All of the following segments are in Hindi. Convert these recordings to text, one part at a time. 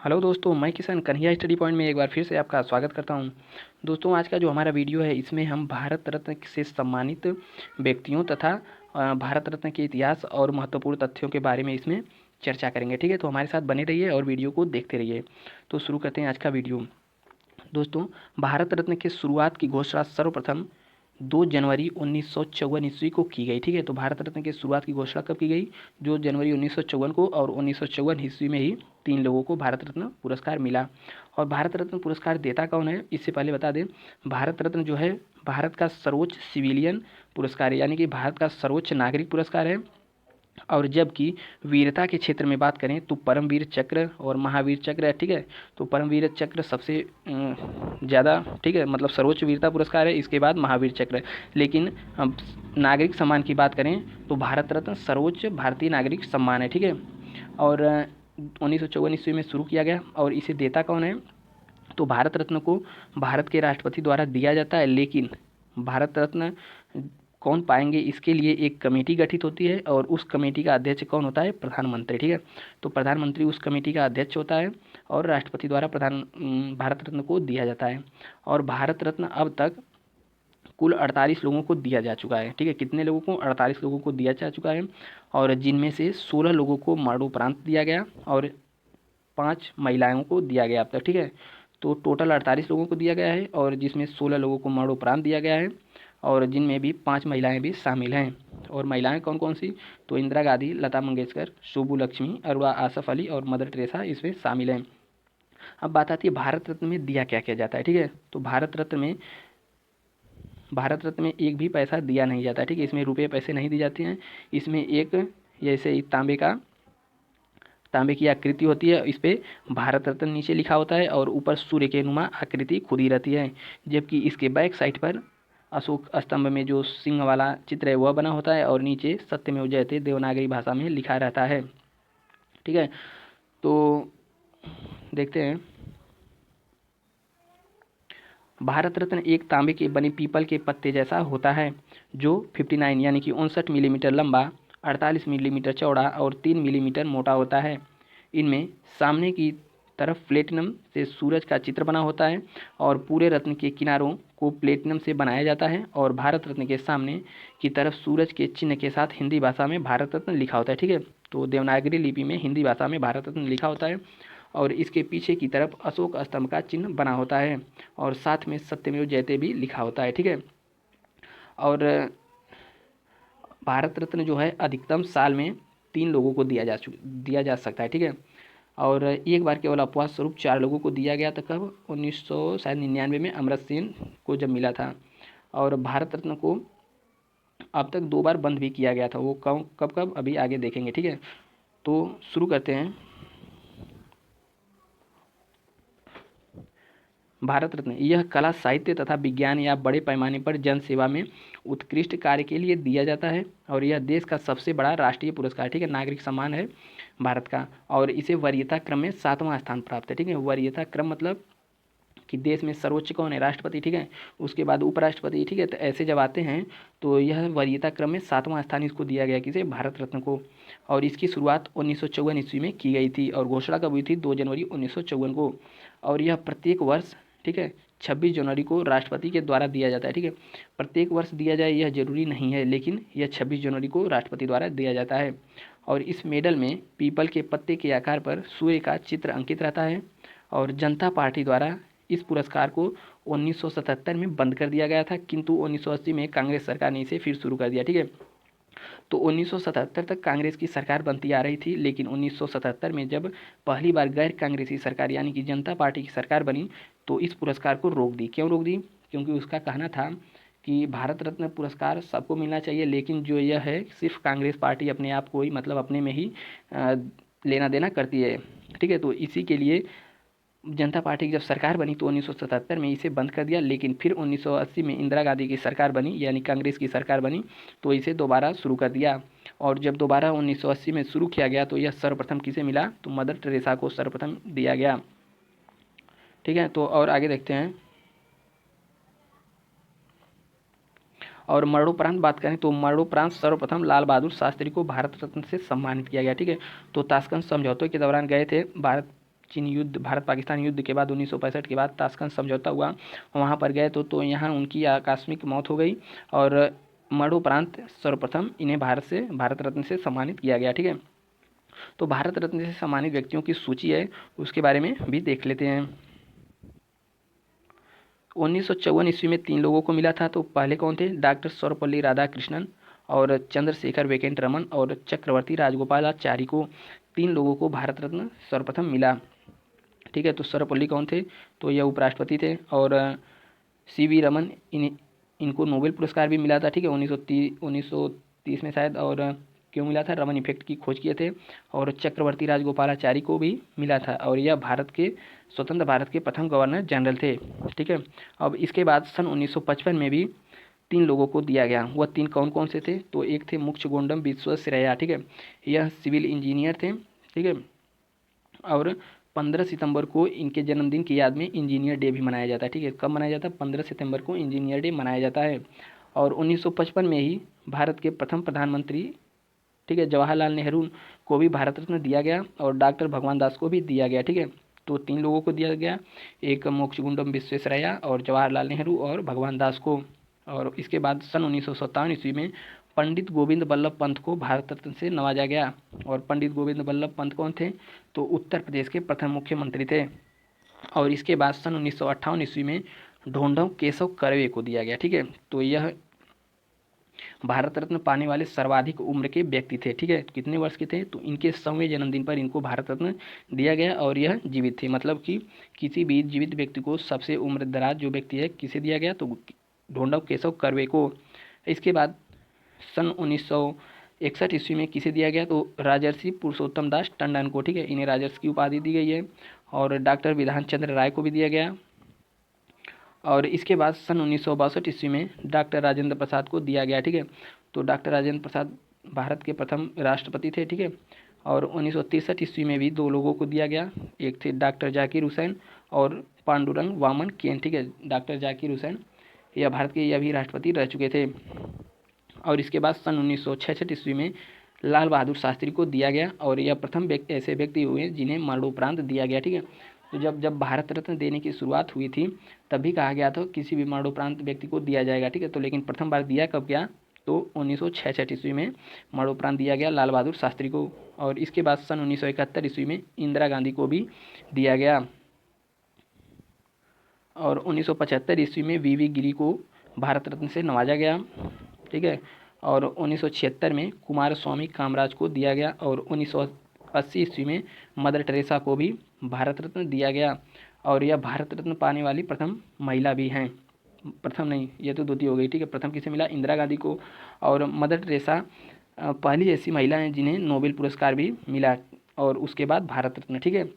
हेलो दोस्तों, मैं किशन कन्हैया स्टडी पॉइंट में एक बार फिर से आपका स्वागत करता हूं। दोस्तों, आज का जो हमारा वीडियो है इसमें हम भारत रत्न से सम्मानित व्यक्तियों तथा भारत रत्न के इतिहास और महत्वपूर्ण तथ्यों के बारे में इसमें चर्चा करेंगे। ठीक है, तो हमारे साथ बने रहिए और वीडियो को देखते रहिए। तो शुरू करते हैं आज का वीडियो। दोस्तों, भारत रत्न की शुरुआत की घोषणा सर्वप्रथम 2 जनवरी 1954 ईस्वी को की गई। ठीक है, तो भारत रत्न की शुरुआत की घोषणा कब की गई? 2 जनवरी 1954 को, और 1954 ईस्वी में ही 3 लोगों को भारत रत्न पुरस्कार मिला। और भारत रत्न पुरस्कार देता कौन है, इससे पहले बता दें। भारत रत्न जो है भारत का सर्वोच्च सिविलियन पुरस्कार है, यानी कि भारत का सर्वोच्च नागरिक पुरस्कार है। और जबकि वीरता के क्षेत्र में बात करें तो परमवीर चक्र और महावीर चक्र है। ठीक है, तो परमवीर चक्र सबसे ज़्यादा, ठीक है, मतलब सर्वोच्च वीरता पुरस्कार है, इसके बाद महावीर चक्र। लेकिन अब नागरिक सम्मान की बात करें तो भारत रत्न सर्वोच्च भारतीय नागरिक सम्मान है। ठीक है, और 1954 ईस्वी में शुरू किया गया। और इसे देता कौन है? तो भारत रत्न को भारत के राष्ट्रपति द्वारा दिया जाता है, लेकिन भारत रत्न कौन पाएंगे इसके लिए एक कमेटी गठित होती है, और उस कमेटी का अध्यक्ष कौन होता है? प्रधानमंत्री। ठीक है, तो प्रधानमंत्री उस कमेटी का अध्यक्ष होता है और राष्ट्रपति द्वारा भारत रत्न को दिया जाता है। और भारत रत्न अब तक कुल 48 लोगों को दिया जा चुका है। ठीक है, कितने लोगों को? 48 लोगों को दिया जा चुका है, और जिनमें से 16 लोगों को मरणोपरांत दिया गया और 5 महिलाओं को दिया गया अब तक। ठीक है, तो टोटल 48 लोगों को दिया गया है, और जिसमें 16 लोगों को मरणोपरांत दिया गया है, और जिनमें भी 5 महिलाएं भी शामिल हैं। और महिलाएं कौन कौन सी? तो इंदिरा गांधी, लता मंगेशकर, सुब्बुलक्ष्मी, अरुणा आसफ अली और मदर टेरेसा इसमें शामिल हैं। अब बात आती है भारत रत्न में दिया क्या क्या जाता है। ठीक है, तो भारत रत्न में एक भी पैसा दिया नहीं जाता है। ठीक है, इसमें रुपये पैसे नहीं दी जाती हैं। इसमें एक जैसे तांबे की आकृति होती है, इस पे भारत रत्न नीचे लिखा होता है, और ऊपर सूर्य के नुमा आकृति खुदी रहती है। जबकि इसके बैक साइड पर अशोक स्तंभ में जो सिंह वाला चित्र है वह बना होता है, और नीचे सत्यमेव जयते देवनागरी भाषा में लिखा रहता है। ठीक है, तो देखते हैं। भारत रत्न एक तांबे के बने पीपल के पत्ते जैसा होता है, जो 59 यानी कि 59 मिलीमीटर लंबा, 48 मिलीमीटर चौड़ा और 3 मिलीमीटर मोटा होता है। इनमें सामने की तरफ प्लेटिनम से सूरज का चित्र बना होता है, और पूरे रत्न के किनारों को प्लेटिनम से बनाया जाता है। और भारत रत्न के सामने की तरफ सूरज के चिन्ह के साथ हिंदी भाषा में भारत रत्न लिखा होता है। ठीक है, तो देवनागरी लिपि में हिंदी भाषा में भारत रत्न लिखा होता है, और इसके पीछे की तरफ अशोक स्तंभ का चिन्ह बना होता है, और साथ में सत्यमेव जयते भी लिखा होता है। ठीक है, और भारत रत्न जो है अधिकतम साल में 3 लोगों को दिया जा सकता है। ठीक है, और एक बार केवल अपवाद स्वरूप 4 लोगों को दिया गया था। कब? 1999 में अमृत सेन को जब मिला था। और भारत रत्न को अब तक 2 बार बंद भी किया गया था। वो कब कब कब अभी आगे देखेंगे। ठीक है, तो शुरू करते हैं। भारत रत्न यह कला, साहित्य तथा विज्ञान या बड़े पैमाने पर जन सेवा में उत्कृष्ट कार्य के लिए दिया जाता है, और यह देश का सबसे बड़ा राष्ट्रीय पुरस्कार, ठीक है, नागरिक सम्मान है भारत का। और इसे वरीयता क्रम में 7वां स्थान प्राप्त है। ठीक है, वरीयता क्रम मतलब कि देश में सर्वोच्च कौन है? राष्ट्रपति। ठीक है, उसके बाद उपराष्ट्रपति। ठीक है, तो ऐसे जब आते हैं तो यह वरीयता क्रम में 7वां स्थान इसको दिया गया, किसे? भारत रत्न को। और इसकी शुरुआत 1954 ईस्वी में की गई थी, और घोषणा कब हुई थी? 2 जनवरी 1954 को। और यह प्रत्येक वर्ष, ठीक है, 26 जनवरी को राष्ट्रपति के द्वारा दिया जाता है। ठीक है, प्रत्येक वर्ष दिया जाए यह जरूरी नहीं है, लेकिन यह 26 जनवरी को राष्ट्रपति द्वारा दिया जाता है। और इस मेडल में पीपल के पत्ते के आकार पर सूर्य का चित्र अंकित रहता है। और जनता पार्टी द्वारा इस पुरस्कार को 1977 में बंद कर दिया गया था, किंतु 1980 में कांग्रेस सरकार ने इसे फिर शुरू कर दिया। ठीक है, तो 1977 तक कांग्रेस की सरकार बनती आ रही थी, लेकिन 1977 में जब पहली बार गैर कांग्रेसी सरकार यानी कि जनता पार्टी की सरकार बनी, तो इस पुरस्कार को रोक दी। क्यों रोक दी? क्योंकि उसका कहना था कि भारत रत्न पुरस्कार सबको मिलना चाहिए, लेकिन जो यह है सिर्फ कांग्रेस पार्टी अपने आप को ही, मतलब अपने में ही लेना देना करती है। ठीक है, तो इसी के लिए जनता पार्टी की जब सरकार बनी तो 1977 में इसे बंद कर दिया, लेकिन फिर 1980 में इंदिरा गांधी की सरकार बनी, यानी कांग्रेस की सरकार बनी, तो इसे दोबारा शुरू कर दिया। और जब दोबारा 1980 में शुरू किया गया तो यह सर्वप्रथम किसे मिला? तो मदर टेरेसा को सर्वप्रथम दिया गया। ठीक है, तो और आगे देखते हैं। और मरणोपरांत बात करें तो मरणोपरांत सर्वप्रथम लाल बहादुर शास्त्री को भारत रत्न से सम्मानित किया गया। ठीक है, तो ताशकंद समझौते के दौरान गए थे भारत चीन युद्ध, भारत पाकिस्तान युद्ध के बाद 1965 के बाद ताशकंद समझौता हुआ, वहाँ पर गए तो यहाँ उनकी आकस्मिक मौत हो गई और मरणोपरांत सर्वप्रथम इन्हें भारत रत्न से सम्मानित किया गया। ठीक है, तो भारत रत्न से सम्मानित व्यक्तियों की सूची है, उसके बारे में भी देख लेते हैं। 1954 ईस्वी में 3 लोगों को मिला था। तो पहले कौन थे? डॉक्टर सर्वपल्ली राधाकृष्णन और चंद्रशेखर वेंकट रमन और चक्रवर्ती राजगोपालाचारी को 3 लोगों को भारत रत्न सर्वप्रथम मिला। ठीक है, तो सर्वपल्ली कौन थे? तो यह उपराष्ट्रपति थे। और CV रमन, इनको नोबेल पुरस्कार भी मिला था। ठीक है, 1930 में शायद। और क्यों मिला था? रमन इफेक्ट की खोज किए थे। और चक्रवर्ती राजगोपालाचारी को भी मिला था और यह स्वतंत्र भारत के प्रथम गवर्नर जनरल थे। ठीक है, अब इसके बाद सन 1955 में भी 3 लोगों को दिया गया। वह 3 कौन कौन से थे? तो एक थे मोक्षगुंडम विश्वेश्वरैया। ठीक है, यह सिविल इंजीनियर थे। ठीक है, और 15 सितंबर को इनके जन्मदिन की याद में इंजीनियर डे भी मनाया जाता है। ठीक है, कब मनाया जाता है? 15 सितंबर को इंजीनियर डे मनाया जाता है। और 1955 में ही भारत के प्रथम प्रधानमंत्री, ठीक है, जवाहरलाल नेहरू को भी भारत रत्न दिया गया और डॉक्टर भगवान दास को भी दिया गया। ठीक है, तो 3 लोगों को दिया गया, एक मोक्षगुंडम विश्वेश्वरैया और जवाहरलाल नेहरू और भगवान दास को। और इसके बाद सन 1957 ईस्वी में पंडित गोविंद बल्लभ पंत को भारत रत्न से नवाजा गया। और पंडित गोविंद बल्लभ पंत कौन थे? तो उत्तर प्रदेश के प्रथम मुख्यमंत्री थे। और इसके बाद सन 1958 ईस्वी में ढोंढम केशव कर्वे को दिया गया। ठीक है, तो यह भारत रत्न पाने वाले सर्वाधिक उम्र के व्यक्ति थे। ठीक है, कितने वर्ष के थे? तो इनके 100वें जन्मदिन पर इनको भारत रत्न दिया गया और यह जीवित थे। मतलब कि किसी भी जीवित व्यक्ति को सबसे उम्र दराज जो व्यक्ति है, किसे दिया गया? तो ढोंढम केशव कर्वे को। इसके बाद सन 1961 ईस्वी में किसे दिया गया? तो राजर्षि पुरुषोत्तम दास टंडन को। ठीक है, इन्हें राजर्षि की उपाधि दी गई है। और डॉक्टर विधान चंद्र राय को भी दिया गया। और इसके बाद सन 1962 ईस्वी में डॉक्टर राजेंद्र प्रसाद को दिया गया। ठीक है, तो डॉक्टर राजेंद्र प्रसाद भारत के प्रथम राष्ट्रपति थे। ठीक है, और 1963 ईस्वी में भी 2 लोगों को दिया गया, एक थे डॉक्टर जाकिर हुसैन और पांडुरंग वामन केन। ठीक है, डॉक्टर जाकिर हुसैन यह भारत के यह भी राष्ट्रपति रह चुके थे। और इसके बाद सन 1966 ईस्वी में लाल बहादुर शास्त्री को दिया गया और यह प्रथम ऐसे व्यक्ति हुए जिन्हें मरणोपरांत दिया गया। ठीक है, तो जब भारत रत्न देने की शुरुआत हुई थी तभी कहा गया था किसी भी मरणोपरांत व्यक्ति को दिया जाएगा। ठीक है, तो लेकिन प्रथम बार दिया कब गया? तो 1966 ईस्वी में मरणोपरांत दिया गया लाल बहादुर शास्त्री को। और इसके बाद सन 1971 ईस्वी में इंदिरा गांधी को भी दिया गया। और 1975 ईस्वी में VV गिरी को भारत रत्न से नवाजा गया। ठीक है, और 1976 में कुमार स्वामी कामराज को दिया गया। और 1980 ईस्वी में मदर टेरेसा को भी भारत रत्न दिया गया और यह भारत रत्न पाने वाली प्रथम महिला भी हैं। प्रथम नहीं, ये तो द्वितीय हो गई। ठीक है, प्रथम किसे मिला? इंदिरा गांधी को। और मदर टेरेसा पहली ऐसी महिला हैं जिन्हें नोबेल पुरस्कार भी मिला और उसके बाद भारत रत्न। ठीक है,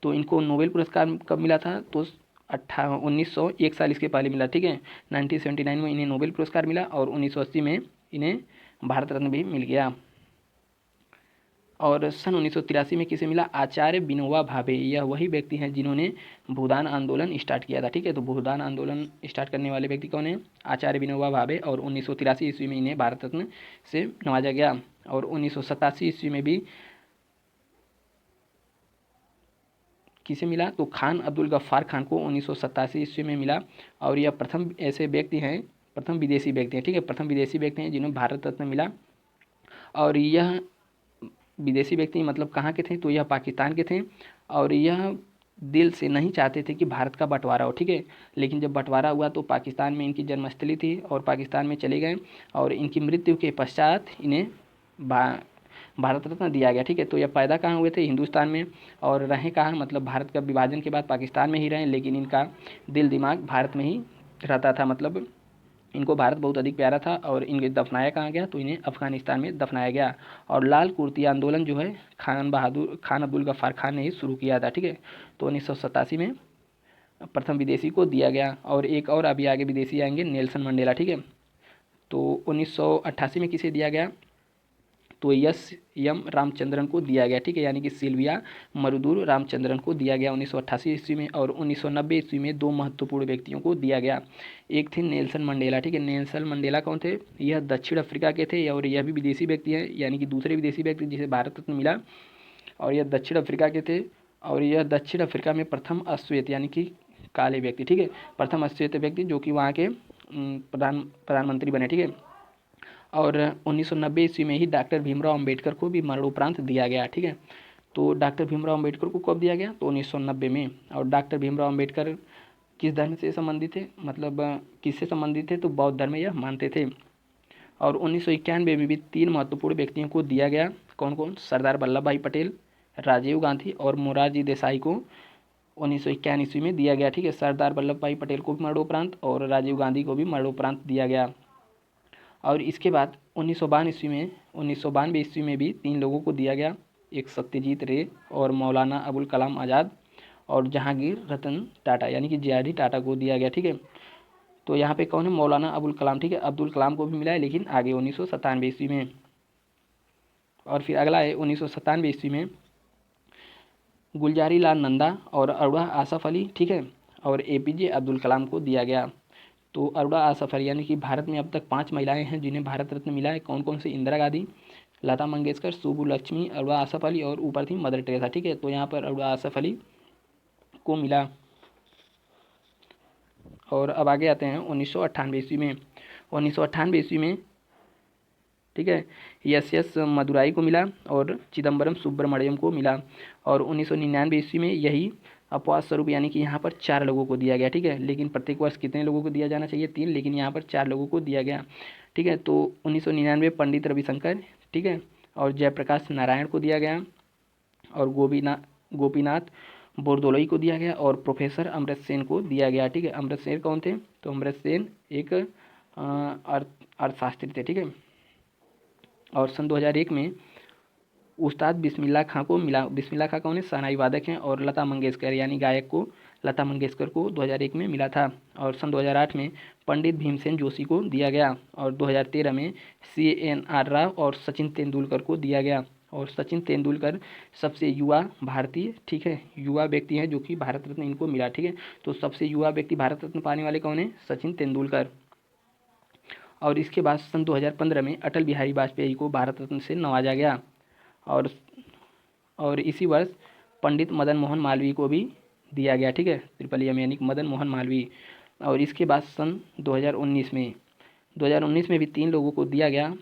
तो इनको नोबेल पुरस्कार कब मिला था? तो 1901 साल इसके पहले मिला। ठीक है, 1979 में इन्हें नोबेल पुरस्कार मिला और 1980 में इन्हें भारत रत्न भी मिल गया। और सन 1983 में किसे मिला? आचार्य विनोबा भावे। यह वही व्यक्ति हैं जिन्होंने भूदान आंदोलन स्टार्ट किया था। ठीक है, तो भूदान आंदोलन स्टार्ट करने वाले व्यक्ति कौन है? आचार्य विनोबा भावे। और 1983 ईस्वी में इन्हें भारत रत्न से नवाजा गया। और 1987 ईस्वी में भी किसे मिला? तो खान अब्दुल गफ्फार खान को 1987 ईस्वी में मिला और यह प्रथम ऐसे व्यक्ति हैं, प्रथम विदेशी व्यक्ति हैं। ठीक है, प्रथम विदेशी व्यक्ति हैं जिन्हें भारत रत्न मिला। और यह विदेशी व्यक्ति मतलब कहाँ के थे? तो यह पाकिस्तान के थे और यह दिल से नहीं चाहते थे कि भारत का बंटवारा हो। ठीक है, लेकिन जब बंटवारा हुआ तो पाकिस्तान में इनकी जन्मस्थली थी और पाकिस्तान में चले गए और इनकी मृत्यु के पश्चात इन्हें भारत रत्न दिया गया। ठीक है, तो यह पैदा कहाँ हुए थे? हिंदुस्तान में और रहें कहाँ? मतलब भारत का विभाजन के बाद पाकिस्तान में ही रहें, लेकिन इनका दिल दिमाग भारत में ही रहता था। मतलब इनको भारत बहुत अधिक प्यारा था। और इन्हें दफनाया कहाँ गया? तो इन्हें अफगानिस्तान में दफनाया गया। और लाल कुर्ती आंदोलन जो है खान अब्दुल गफ्फार खान ने ही शुरू किया था। ठीक है, तो 1987 में प्रथम विदेशी को दिया गया। और एक और अभी आगे विदेशी आएंगे, नेल्सन मंडेला। ठीक है, तो 1988 में किसे दिया गया? तो एम रामचंद्रन को दिया गया। ठीक है, यानी कि सिल्विया मरुदुर रामचंद्रन को दिया गया 1988 ईस्वी में। और 1990 ईस्वी में 2 महत्वपूर्ण व्यक्तियों को दिया गया। एक थे नेल्सन मंडेला। ठीक है, नेल्सन मंडेला कौन थे? यह दक्षिण अफ्रीका के थे और यह भी विदेशी व्यक्ति हैं, यानी कि दूसरे विदेशी व्यक्ति जिसे भारत रत्न मिला और यह दक्षिण अफ्रीका के थे। और यह दक्षिण अफ्रीका में प्रथम अश्वेत यानी कि काले व्यक्ति, ठीक है, प्रथम अश्वेत व्यक्ति जो कि वहाँ के प्रधानमंत्री बने, ठीक है। और 1990 ईस्वी में ही डॉक्टर भीमराव अंबेडकर को भी मरणोपरांत दिया गया, ठीक है। तो डॉक्टर भीमराव अंबेडकर को कब दिया गया, तो 1990 में। और डॉक्टर भीमराव अंबेडकर किस धर्म से संबंधित थे, मतलब किससे संबंधित थे, तो बौद्ध धर्म यह मानते थे। और 1991 में भी 3 महत्वपूर्ण व्यक्तियों को दिया गया, कौन कौन, सरदार वल्लभ भाई पटेल, राजीव गांधी और मोरारजी देसाई को 1991 ईस्वी में दिया गया, ठीक है। सरदार वल्लभ भाई पटेल को भी मरणोपरांत और राजीव गांधी को भी मरणोपरांत दिया गया। और इसके बाद 1992 ईस्वी में भी 3 लोगों को दिया गया, एक सत्यजीत रे और मौलाना अबुल कलाम आज़ाद और जहांगीर रतन टाटा यानी कि JRD टाटा को दिया गया, ठीक है। तो यहाँ पे कौन है, मौलाना अबुल कलाम, ठीक है। अब्दुल कलाम को भी मिला है लेकिन आगे 1997 ईस्वी में। और फिर अगला है 1997 ईस्वी में गुलजारी लाल नंदा और अरोड़ा आसफ अली, ठीक है, और APJ अब्दुल कलाम को दिया गया। तो अरोड़ा आसफ अली यानी कि भारत में अब तक 5 महिलाएं हैं जिन्हें भारत रत्न मिला है, कौन कौन सी, इंदिरा गांधी, लता मंगेशकर, सुब्बुलक्ष्मी, अरोड़ा आसफ अली और ऊपर थी मदर टेरेसा, ठीक है। तो यहाँ पर अरोड़ा आसफ अली को मिला। और अब आगे आते हैं 1998 ईस्वी में। 1998 ईस्वी में, ठीक है, SS मदुराई को मिला और चिदम्बरम सुब्रमण्यम को मिला। और 1999 ईस्वी में यही अपवाद स्वरूप यानी कि यहाँ पर 4 लोगों को दिया गया, ठीक है। लेकिन प्रत्येक वर्ष कितने लोगों को दिया जाना चाहिए, 3, लेकिन यहाँ पर 4 लोगों को दिया गया, ठीक है। तो 1999 पंडित रविशंकर, ठीक है, और जयप्रकाश नारायण को दिया गया और गोपीनाथ बोरदोलोई को दिया गया और प्रोफेसर अमृत सेन को दिया गया, ठीक है। अमृत सेन कौन थे, तो अमृत सेन एक अर्थशास्त्री थे, ठीक है। और सन 2001 में उस्ताद बिस्मिल्लाह खां को मिला। बिस्मिल्लाह खां कौन है, शहनाई वादक हैं। और लता मंगेशकर यानी गायक को, लता मंगेशकर को 2001 में मिला था। और सन 2008 में पंडित भीमसेन जोशी को दिया गया। और 2013 में CNR राव और सचिन तेंदुलकर को दिया गया। और सचिन तेंदुलकर सबसे युवा भारतीय, ठीक है, युवा व्यक्ति हैं जो कि भारत रत्न इनको मिला, ठीक है। तो सबसे युवा व्यक्ति भारत रत्न पाने वाले कौन है, सचिन तेंदुलकर। और इसके बाद सन 2015 में अटल बिहारी वाजपेयी को भारत रत्न से नवाजा गया। और इसी वर्ष पंडित मदन मोहन मालवीय को भी दिया गया, ठीक है, ट्रिपल यानी मदन मोहन मालवीय। और इसके बाद सन 2019 में भी 3 लोगों को दिया गया,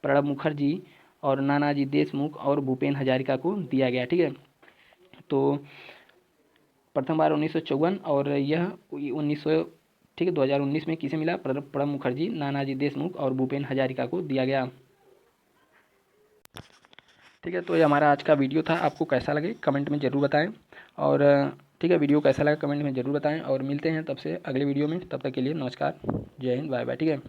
प्रणब मुखर्जी और नानाजी देशमुख और भूपेन हजारिका को दिया गया, ठीक है। तो प्रथम बार 1954 और यह 1900, ठीक है, 2019 में किसे मिला, प्रणब मुखर्जी, नानाजी देशमुख और भूपेन हजारिका को दिया गया, ठीक है। तो ये हमारा आज का वीडियो था। आपको कैसा लगे कमेंट में ज़रूर बताएं। और ठीक है, वीडियो कैसा लगा कमेंट में ज़रूर बताएं। और मिलते हैं तब से अगले वीडियो में, तब तक के लिए नमस्कार, जय हिंद, बाय बाय, ठीक है।